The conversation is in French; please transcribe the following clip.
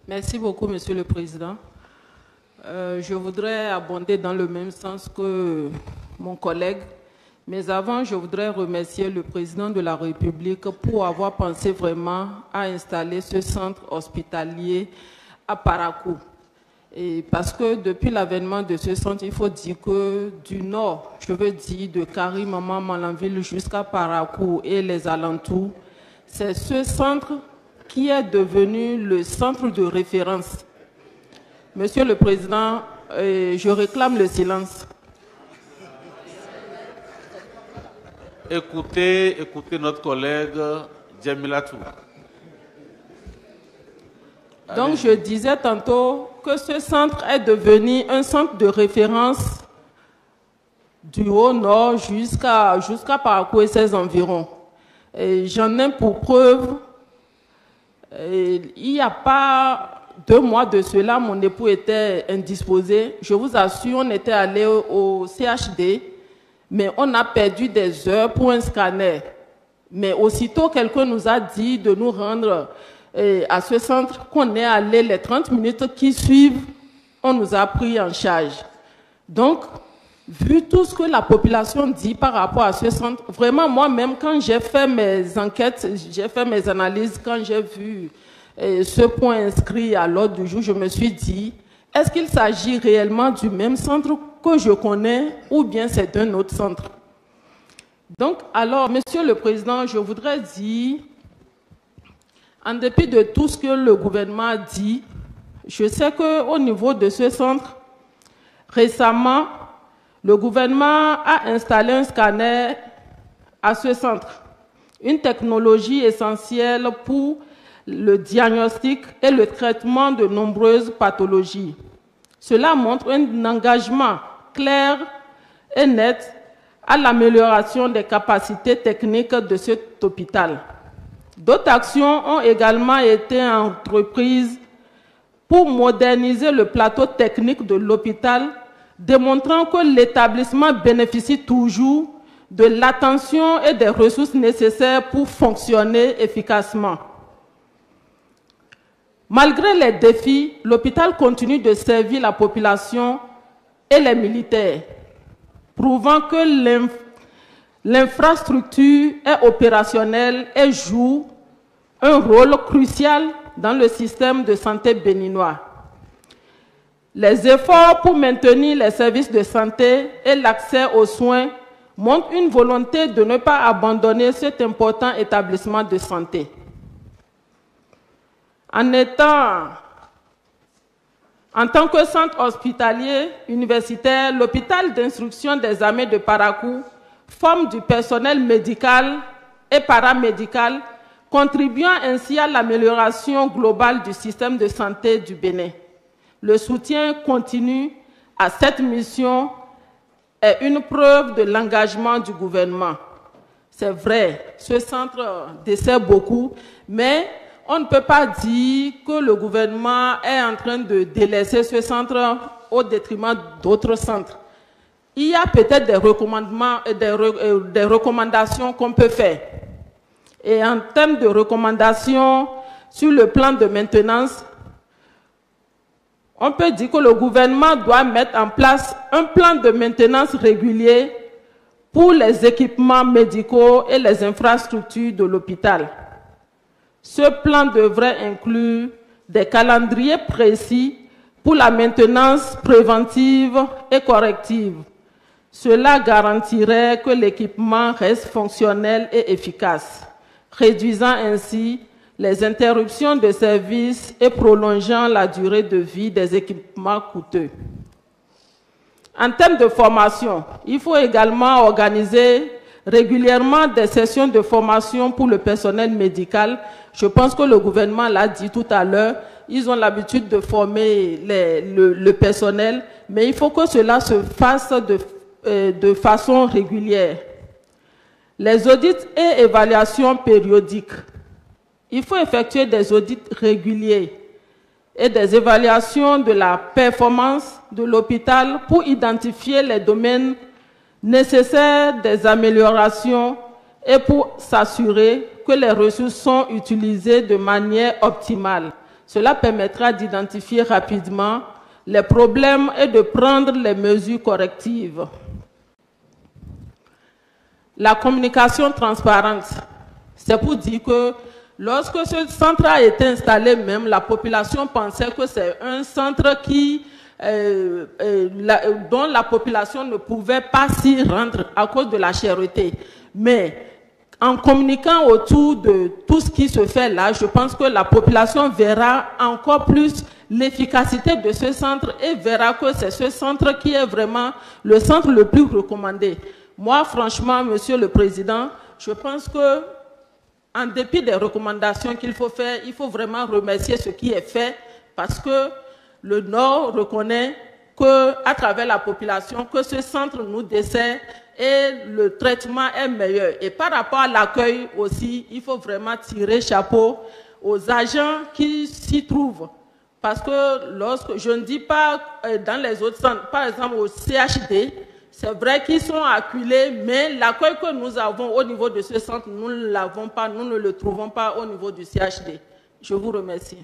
Merci beaucoup, Monsieur le Président. Je voudrais abonder dans le même sens que mon collègue. Mais avant, je voudrais remercier le Président de la République pour avoir pensé vraiment à installer ce centre hospitalier à Parakou. Et parce que depuis l'avènement de ce centre, il faut dire que du nord, je veux dire de Karim, Maman, Malanville jusqu'à Parakou et les alentours, c'est ce centre qui est devenu le centre de référence. Monsieur le Président, je réclame le silence. Écoutez notre collègue Djemilatou. Donc, je disais tantôt que ce centre est devenu un centre de référence du Haut-Nord jusqu'à Parakou et ses environs. J'en ai pour preuve, il n'y a pas 2 mois de cela, mon époux était indisposé. Je vous assure, on était allé au CHD, mais on a perdu des heures pour un scanner. Mais aussitôt, quelqu'un nous a dit de nous rendre à ce centre, qu'on est allé les 30 minutes qui suivent, on nous a pris en charge. Donc, vu tout ce que la population dit par rapport à ce centre, vraiment moi-même, quand j'ai fait mes enquêtes, j'ai fait mes analyses, quand j'ai vu ce point inscrit à l'ordre du jour, je me suis dit, est-ce qu'il s'agit réellement du même centre que je connais ou bien c'est d'un autre centre? Donc, alors, Monsieur le Président, je voudrais dire, en dépit de tout ce que le gouvernement a dit, je sais qu'au niveau de ce centre, récemment, le gouvernement a installé un scanner à ce centre, une technologie essentielle pour le diagnostic et le traitement de nombreuses pathologies. Cela montre un engagement clair et net à l'amélioration des capacités techniques de cet hôpital. D'autres actions ont également été entreprises pour moderniser le plateau technique de l'hôpital, démontrant que l'établissement bénéficie toujours de l'attention et des ressources nécessaires pour fonctionner efficacement. Malgré les défis, l'hôpital continue de servir la population et les militaires, prouvant que l'infrastructure est opérationnelle et joue un rôle crucial dans le système de santé béninois. Les efforts pour maintenir les services de santé et l'accès aux soins montrent une volonté de ne pas abandonner cet important établissement de santé. En tant que centre hospitalier universitaire, l'hôpital d'instruction des armées de Parakou forme du personnel médical et paramédical, contribuant ainsi à l'amélioration globale du système de santé du Bénin. Le soutien continu à cette mission est une preuve de l'engagement du gouvernement. C'est vrai, ce centre dessert beaucoup, mais on ne peut pas dire que le gouvernement est en train de délaisser ce centre au détriment d'autres centres. Il y a peut-être des recommandations qu'on peut faire. Et en termes de recommandations sur le plan de maintenance, on peut dire que le gouvernement doit mettre en place un plan de maintenance régulier pour les équipements médicaux et les infrastructures de l'hôpital. Ce plan devrait inclure des calendriers précis pour la maintenance préventive et corrective. Cela garantirait que l'équipement reste fonctionnel et efficace, réduisant ainsi les interruptions de service et prolongeant la durée de vie des équipements coûteux. En termes de formation, il faut également organiser régulièrement des sessions de formation pour le personnel médical. Je pense que le gouvernement l'a dit tout à l'heure, ils ont l'habitude de former le personnel, mais il faut que cela se fasse de façon régulière. Les audits et évaluations périodiques. Il faut effectuer des audits réguliers et des évaluations de la performance de l'hôpital pour identifier les domaines nécessaires des améliorations et pour s'assurer que les ressources sont utilisées de manière optimale. Cela permettra d'identifier rapidement les problèmes et de prendre les mesures correctives. La communication transparente, c'est pour dire que lorsque ce centre a été installé, même la population pensait que c'est un centre dont la population ne pouvait pas s'y rendre à cause de la cherté. Mais en communiquant autour de tout ce qui se fait là, je pense que la population verra encore plus l'efficacité de ce centre et verra que c'est ce centre qui est vraiment le centre le plus recommandé. Moi, franchement, Monsieur le Président, je pense que, en dépit des recommandations qu'il faut faire, il faut vraiment remercier ce qui est fait parce que le Nord reconnaît qu'à travers la population, que ce centre nous dessert et le traitement est meilleur. Et par rapport à l'accueil aussi, il faut vraiment tirer chapeau aux agents qui s'y trouvent. Parce que lorsque, je ne dis pas dans les autres centres, par exemple au CHD, c'est vrai qu'ils sont acculés, mais l'accueil que nous avons au niveau de ce centre, nous ne l'avons pas, nous ne le trouvons pas au niveau du CHD. Je vous remercie.